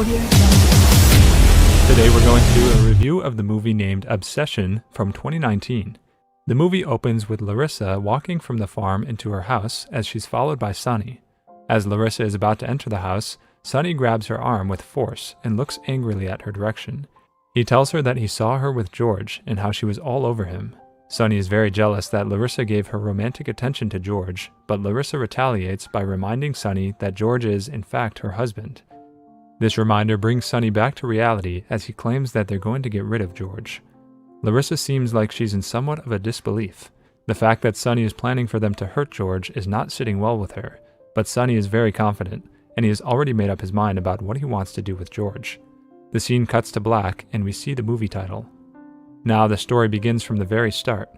Today we're going to do a review of the movie named Obsession from 2019. The movie opens with Larissa walking from the farm into her house as she's followed by Sonny. As Larissa is about to enter the house, Sonny grabs her arm with force and looks angrily at her direction. He tells her that he saw her with George and how she was all over him. Sonny is very jealous that Larissa gave her romantic attention to George, but Larissa retaliates by reminding Sonny that George is, in fact, her husband. This reminder brings Sonny back to reality as he claims that they're going to get rid of George. Larissa seems like she's in somewhat of a disbelief. The fact that Sonny is planning for them to hurt George is not sitting well with her, but Sonny is very confident, and he has already made up his mind about what he wants to do with George. The scene cuts to black, and we see the movie title. Now the story begins from the very start.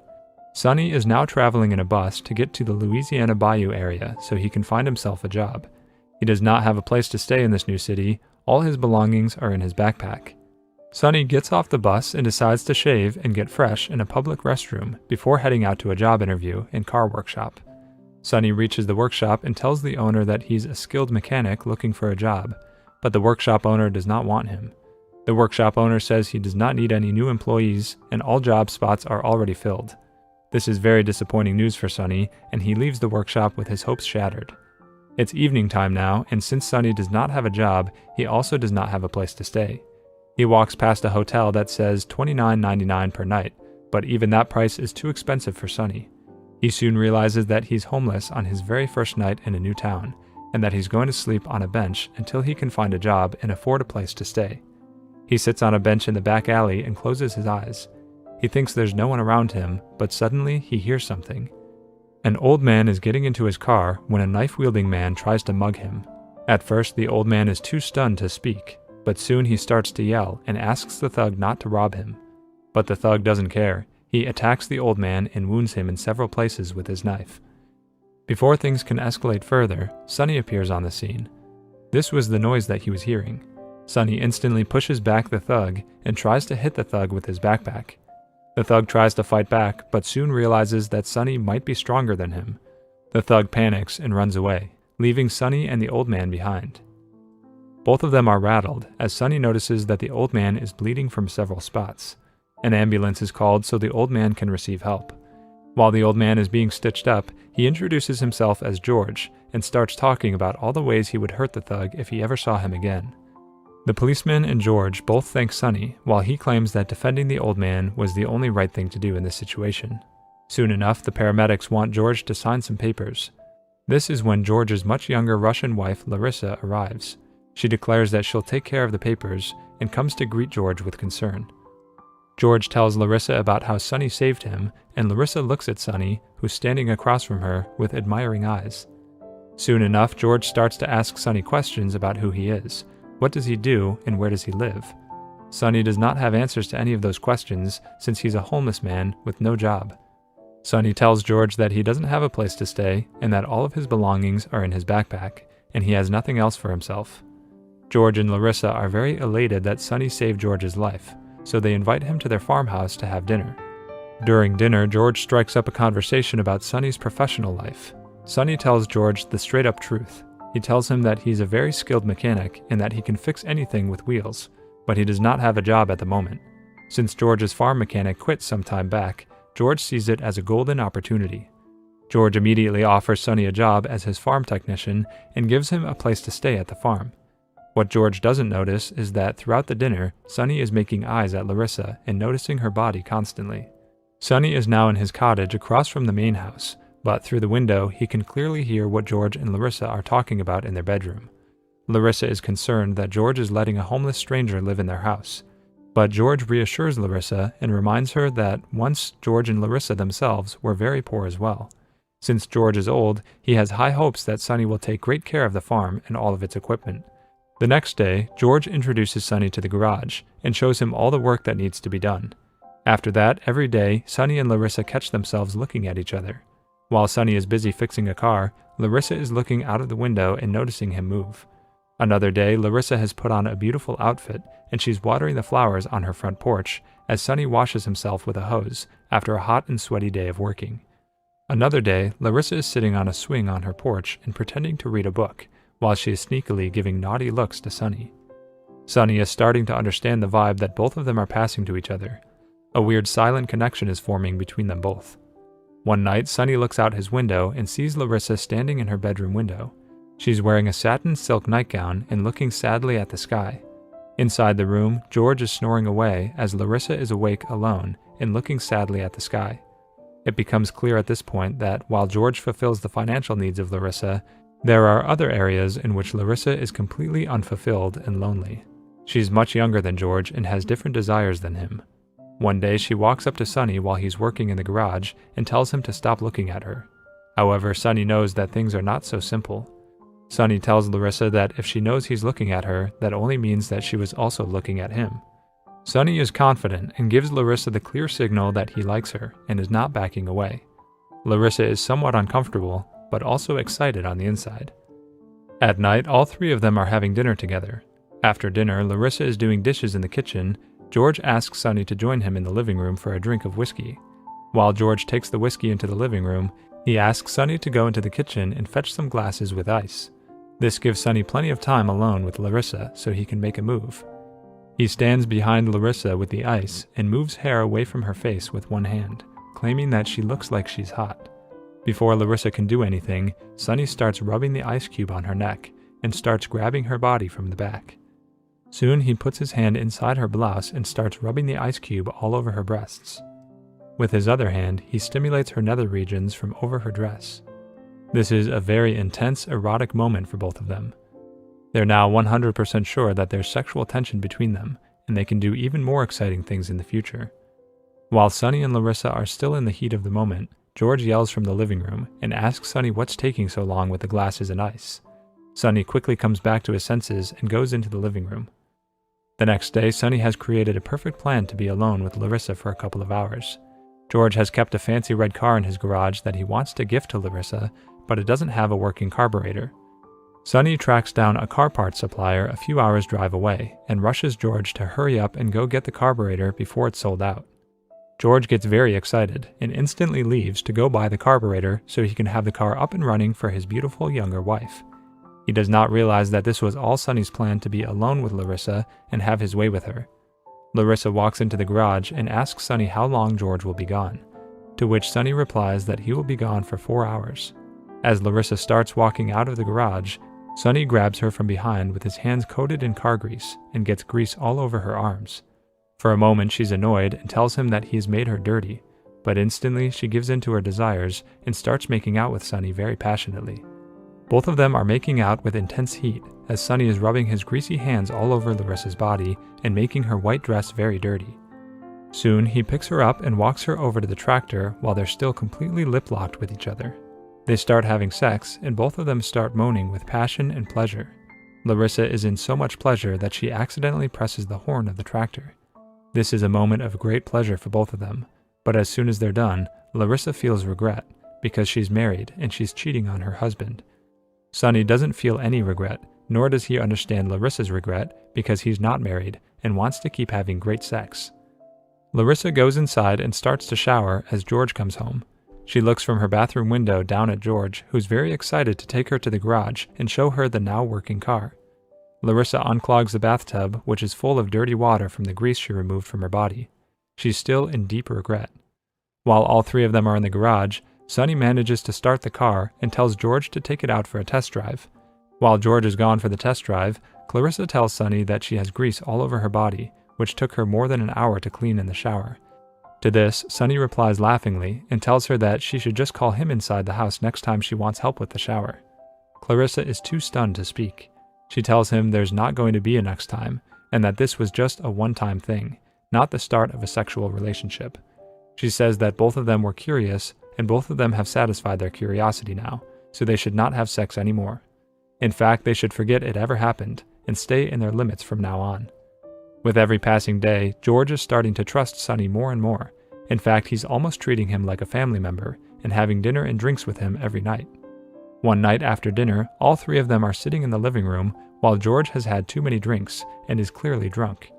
Sonny is now traveling in a bus to get to the Louisiana Bayou area so he can find himself a job. He does not have a place to stay in this new city. All his belongings are in his backpack. Sonny gets off the bus and decides to shave and get fresh in a public restroom before heading out to a job interview in car workshop. Sonny reaches the workshop and tells the owner that he's a skilled mechanic looking for a job, but the workshop owner does not want him. The workshop owner says he does not need any new employees and all job spots are already filled. This is very disappointing news for Sonny, and he leaves the workshop with his hopes shattered. It's evening time now, and since Sonny does not have a job, he also does not have a place to stay. He walks past a hotel that says $29.99 per night, but even that price is too expensive for Sonny. He soon realizes that he's homeless on his very first night in a new town, and that he's going to sleep on a bench until he can find a job and afford a place to stay. He sits on a bench in the back alley and closes his eyes. He thinks there's no one around him, but suddenly he hears something. An old man is getting into his car when a knife-wielding man tries to mug him. At first, the old man is too stunned to speak, but soon he starts to yell and asks the thug not to rob him. But the thug doesn't care. He attacks the old man and wounds him in several places with his knife. Before things can escalate further, Sonny appears on the scene. This was the noise that he was hearing. Sonny instantly pushes back the thug and tries to hit the thug with his backpack. The thug tries to fight back, but soon realizes that Sonny might be stronger than him. The thug panics and runs away, leaving Sonny and the old man behind. Both of them are rattled, as Sonny notices that the old man is bleeding from several spots. An ambulance is called so the old man can receive help. While the old man is being stitched up, he introduces himself as George and starts talking about all the ways he would hurt the thug if he ever saw him again. The policeman and George both thank Sonny, while he claims that defending the old man was the only right thing to do in this situation. Soon enough, the paramedics want George to sign some papers. This is when George's much younger Russian wife, Larissa, arrives. She declares that she'll take care of the papers and comes to greet George with concern. George tells Larissa about how Sonny saved him, and Larissa looks at Sonny, who's standing across from her, with admiring eyes. Soon enough, George starts to ask Sonny questions about who he is. What does he do, and where does he live? Sonny does not have answers to any of those questions since he's a homeless man with no job. Sonny tells George that he doesn't have a place to stay and that all of his belongings are in his backpack, and he has nothing else for himself. George and Larissa are very elated that Sonny saved George's life, so they invite him to their farmhouse to have dinner. During dinner, George strikes up a conversation about Sonny's professional life. Sonny tells George the straight-up truth. He tells him that he's a very skilled mechanic and that he can fix anything with wheels, but he does not have a job at the moment. Since George's farm mechanic quit some time back, George sees it as a golden opportunity. George immediately offers Sonny a job as his farm technician and gives him a place to stay at the farm. What George doesn't notice is that throughout the dinner, Sonny is making eyes at Larissa and noticing her body constantly. Sonny is now in his cottage across from the main house, but through the window he can clearly hear what George and Larissa are talking about in their bedroom. Larissa is concerned that George is letting a homeless stranger live in their house, but George reassures Larissa and reminds her that once George and Larissa themselves were very poor as well. Since George is old, he has high hopes that Sonny will take great care of the farm and all of its equipment. The next day, George introduces Sonny to the garage and shows him all the work that needs to be done. After that, every day, Sonny and Larissa catch themselves looking at each other. While Sonny is busy fixing a car, Larissa is looking out of the window and noticing him move. Another day, Larissa has put on a beautiful outfit and she's watering the flowers on her front porch as Sonny washes himself with a hose after a hot and sweaty day of working. Another day, Larissa is sitting on a swing on her porch and pretending to read a book, while she is sneakily giving naughty looks to Sonny. Sunny is starting to understand the vibe that both of them are passing to each other. A weird silent connection is forming between them both. One night, Sunny looks out his window and sees Larissa standing in her bedroom window. She's wearing a satin silk nightgown and looking sadly at the sky. Inside the room, George is snoring away as Larissa is awake alone and looking sadly at the sky. It becomes clear at this point that while George fulfills the financial needs of Larissa, there are other areas in which Larissa is completely unfulfilled and lonely. She's much younger than George and has different desires than him. One day she walks up to Sunny while he's working in the garage and tells him to stop looking at her. However, Sunny knows that things are not so simple. Sunny tells Larissa that if she knows he's looking at her, that only means that she was also looking at him. Sunny is confident and gives Larissa the clear signal that he likes her and is not backing away. Larissa is somewhat uncomfortable, but also excited on the inside. At night, all three of them are having dinner together. After dinner, Larissa is doing dishes in the kitchen. George asks Sunny to join him in the living room for a drink of whiskey. While George takes the whiskey into the living room, he asks Sunny to go into the kitchen and fetch some glasses with ice. This gives Sunny plenty of time alone with Larissa so he can make a move. He stands behind Larissa with the ice and moves hair away from her face with one hand, claiming that she looks like she's hot. Before Larissa can do anything, Sunny starts rubbing the ice cube on her neck and starts grabbing her body from the back. Soon he puts his hand inside her blouse and starts rubbing the ice cube all over her breasts. With his other hand, he stimulates her nether regions from over her dress. This is a very intense, erotic moment for both of them. They're now 100% sure that there's sexual tension between them, and they can do even more exciting things in the future. While Sunny and Larissa are still in the heat of the moment, George yells from the living room and asks Sunny what's taking so long with the glasses and ice. Sunny quickly comes back to his senses and goes into the living room. The next day, Sunny has created a perfect plan to be alone with Larissa for a couple of hours. George has kept a fancy red car in his garage that he wants to gift to Larissa, but it doesn't have a working carburetor. Sunny tracks down a car parts supplier a few hours' drive away and rushes George to hurry up and go get the carburetor before it's sold out. George gets very excited and instantly leaves to go buy the carburetor so he can have the car up and running for his beautiful younger wife. He does not realize that this was all Sunny's plan to be alone with Larissa and have his way with her. Larissa walks into the garage and asks Sunny how long George will be gone, to which Sunny replies that he will be gone for 4 hours. As Larissa starts walking out of the garage, Sunny grabs her from behind with his hands coated in car grease and gets grease all over her arms. For a moment she's annoyed and tells him that he has made her dirty, but instantly she gives in to her desires and starts making out with Sunny very passionately. Both of them are making out with intense heat as Sunny is rubbing his greasy hands all over Larissa's body and making her white dress very dirty. Soon he picks her up and walks her over to the tractor while they're still completely lip-locked with each other. They start having sex, and both of them start moaning with passion and pleasure. Larissa is in so much pleasure that she accidentally presses the horn of the tractor. This is a moment of great pleasure for both of them, but as soon as they're done, Larissa feels regret because she's married and she's cheating on her husband. Sunny doesn't feel any regret, nor does he understand Larissa's regret because he's not married and wants to keep having great sex. Larissa goes inside and starts to shower as George comes home. She looks from her bathroom window down at George, who's very excited to take her to the garage and show her the now working car. Larissa unclogs the bathtub, which is full of dirty water from the grease she removed from her body. She's still in deep regret. While all three of them are in the garage, Sunny manages to start the car and tells George to take it out for a test drive. While George is gone for the test drive, Clarissa tells Sunny that she has grease all over her body, which took her more than an hour to clean in the shower. To this, Sunny replies laughingly and tells her that she should just call him inside the house next time she wants help with the shower. Clarissa is too stunned to speak. She tells him there's not going to be a next time, and that this was just a one-time thing, not the start of a sexual relationship. She says that both of them were curious, and both of them have satisfied their curiosity now, so they should not have sex anymore. In fact, they should forget it ever happened, and stay in their limits from now on. With every passing day, George is starting to trust Sunny more and more. In fact, he's almost treating him like a family member and having dinner and drinks with him every night. One night after dinner, all three of them are sitting in the living room while George has had too many drinks and is clearly drunk.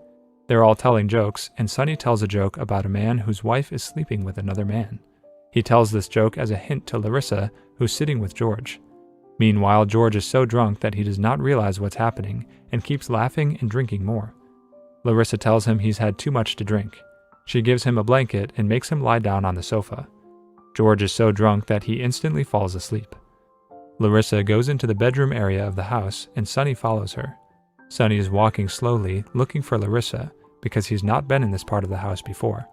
They're all telling jokes, and Sunny tells a joke about a man whose wife is sleeping with another man. He tells this joke as a hint to Larissa, who's sitting with George. Meanwhile, George is so drunk that he does not realize what's happening and keeps laughing and drinking more. Larissa tells him he's had too much to drink. She gives him a blanket and makes him lie down on the sofa. George is so drunk that he instantly falls asleep. Larissa goes into the bedroom area of the house and Sonny follows her. Sonny is walking slowly, looking for Larissa, because he's not been in this part of the house before.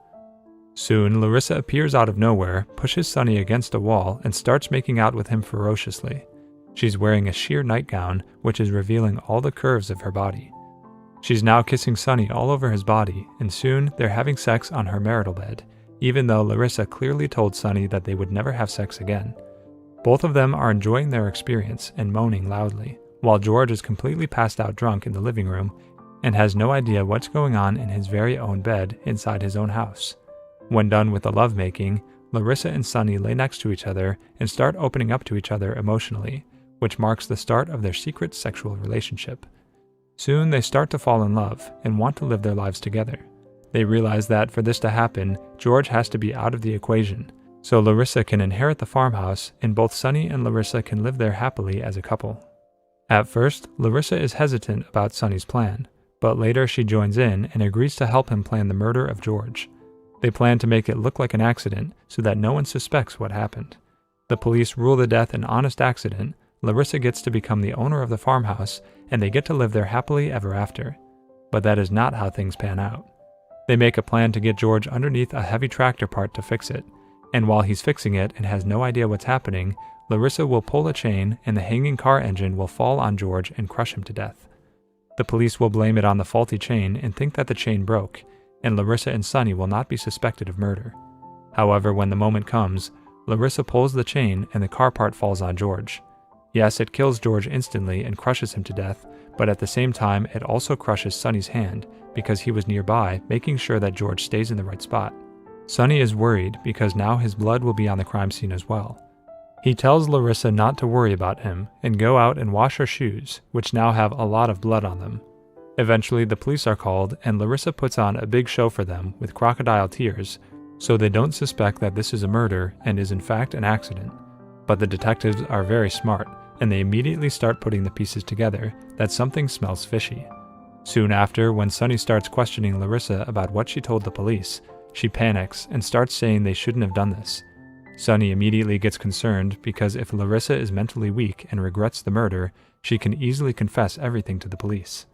Soon, Larissa appears out of nowhere, pushes Sonny against a wall, and starts making out with him ferociously. She's wearing a sheer nightgown, which is revealing all the curves of her body. She's now kissing Sonny all over his body, and soon they're having sex on her marital bed, even though Larissa clearly told Sonny that they would never have sex again. Both of them are enjoying their experience and moaning loudly, while George is completely passed out drunk in the living room and has no idea what's going on in his very own bed inside his own house. When done with the lovemaking, Larissa and Sonny lay next to each other and start opening up to each other emotionally, which marks the start of their secret sexual relationship. Soon they start to fall in love and want to live their lives together. They realize that for this to happen, George has to be out of the equation, so Larissa can inherit the farmhouse and both Sonny and Larissa can live there happily as a couple. At first, Larissa is hesitant about Sonny's plan, but later she joins in and agrees to help him plan the murder of George. They plan to make it look like an accident so that no one suspects what happened. The police rule the death an honest accident, Larissa gets to become the owner of the farmhouse, and they get to live there happily ever after. But that is not how things pan out. They make a plan to get George underneath a heavy tractor part to fix it, and while he's fixing it and has no idea what's happening, Larissa will pull a chain and the hanging car engine will fall on George and crush him to death. The police will blame it on the faulty chain and think that the chain broke, and Larissa and Sonny will not be suspected of murder. However, when the moment comes, Larissa pulls the chain and the car part falls on George. Yes, it kills George instantly and crushes him to death, but at the same time it also crushes Sonny's hand because he was nearby, making sure that George stays in the right spot. Sonny is worried because now his blood will be on the crime scene as well. He tells Larissa not to worry about him and go out and wash her shoes, which now have a lot of blood on them. Eventually, the police are called and Larissa puts on a big show for them with crocodile tears, so they don't suspect that this is a murder and is in fact an accident. But the detectives are very smart, and they immediately start putting the pieces together that something smells fishy. Soon after, when Sonny starts questioning Larissa about what she told the police, she panics and starts saying they shouldn't have done this. Sonny immediately gets concerned because if Larissa is mentally weak and regrets the murder, she can easily confess everything to the police.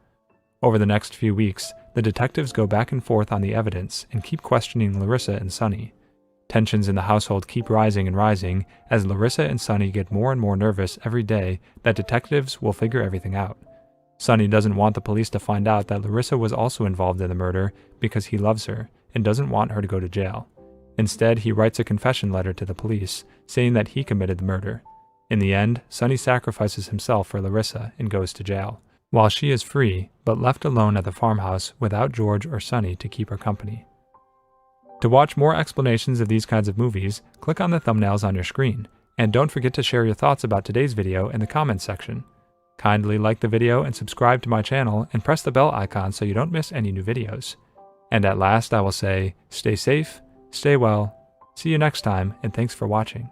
Over the next few weeks, the detectives go back and forth on the evidence and keep questioning Larissa and Sonny. Tensions in the household keep rising and rising as Larissa and Sonny get more and more nervous every day that detectives will figure everything out. Sonny doesn't want the police to find out that Larissa was also involved in the murder because he loves her and doesn't want her to go to jail. Instead, he writes a confession letter to the police saying that he committed the murder. In the end, Sonny sacrifices himself for Larissa and goes to jail, while she is free but left alone at the farmhouse without George or Sonny to keep her company. To watch more explanations of these kinds of movies, click on the thumbnails on your screen, and don't forget to share your thoughts about today's video in the comments section. Kindly like the video and subscribe to my channel and press the bell icon so you don't miss any new videos. And at last I will say, stay safe, stay well, see you next time, and thanks for watching.